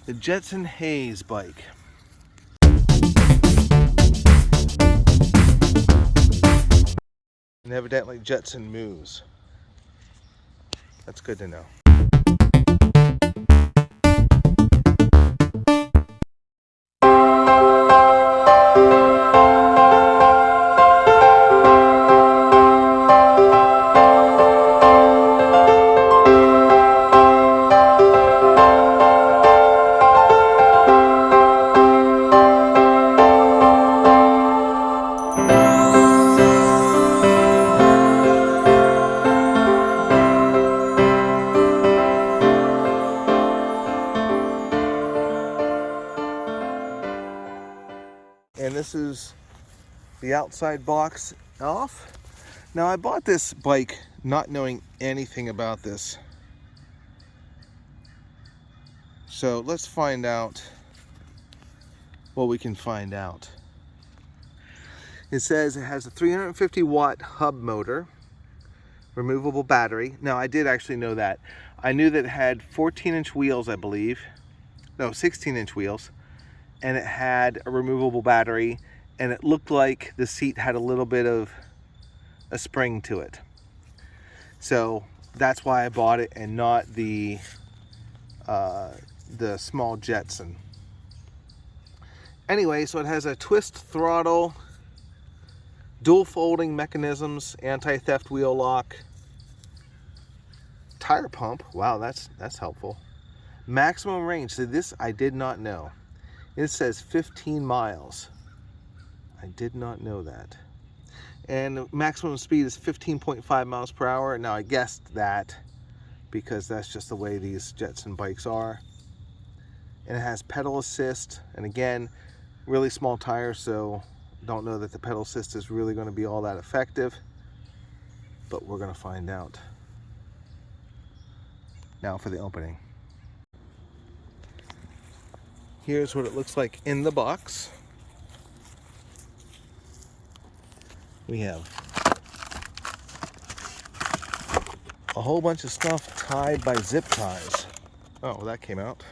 The Jetson Haze bike. And evidently Jetson moves. That's good to know. And this is the outside box off. Now I bought this bike not knowing anything about this. So let's find out what we can find out. It says it has a 350 watt hub motor, removable battery. Now I did actually know that. I knew that it had 14-inch wheels, I believe. No, 16-inch wheels. And it had a removable battery, and it looked like the seat had a little bit of a spring to it. So that's why I bought it and not the small Jetson. Anyway, so it has a twist throttle, dual folding mechanisms, anti-theft wheel lock, tire pump. Wow, that's helpful. Maximum range. So this I did not know. It says 15 miles. I did not know that. And maximum speed is 15.5 miles per hour. Now I guessed that because that's just the way these Jetson bikes are. And it has pedal assist. And again, really small tires, so don't know that the pedal assist is really going to be all that effective. But we're going to find out. Now for the opening. Here's what it looks like in the box. We have a whole bunch of stuff tied by zip ties. Oh, well, that came out.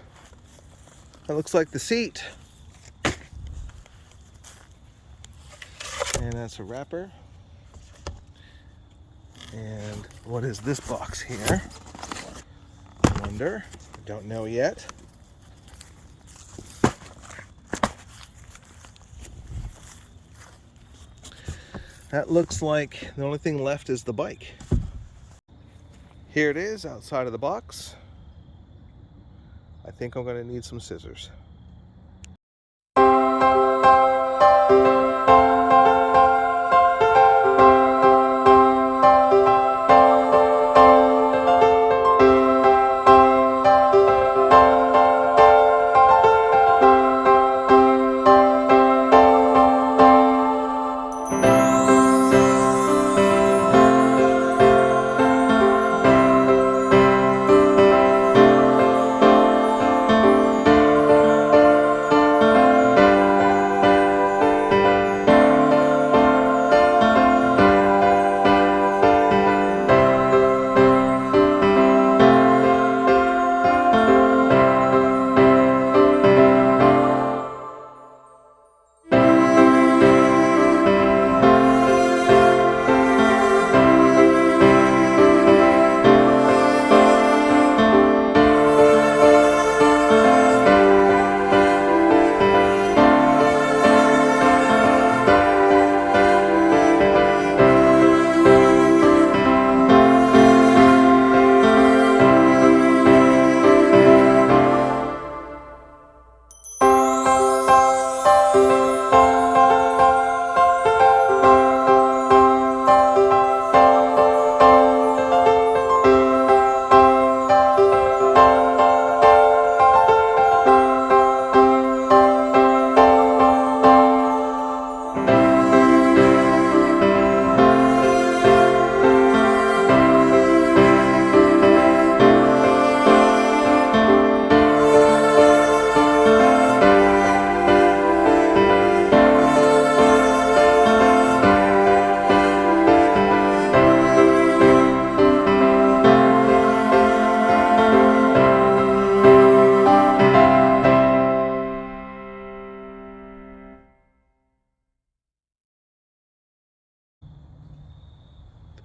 That looks like the seat. And that's a wrapper. And what is this box here? I wonder. I don't know yet. That looks like the only thing left is the bike. Here it is outside of the box. I think I'm going to need some scissors.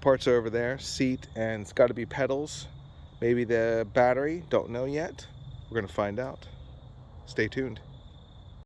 parts are over there, seat, and it's got to be pedals. Maybe the battery, don't know yet. We're going to find out. Stay tuned.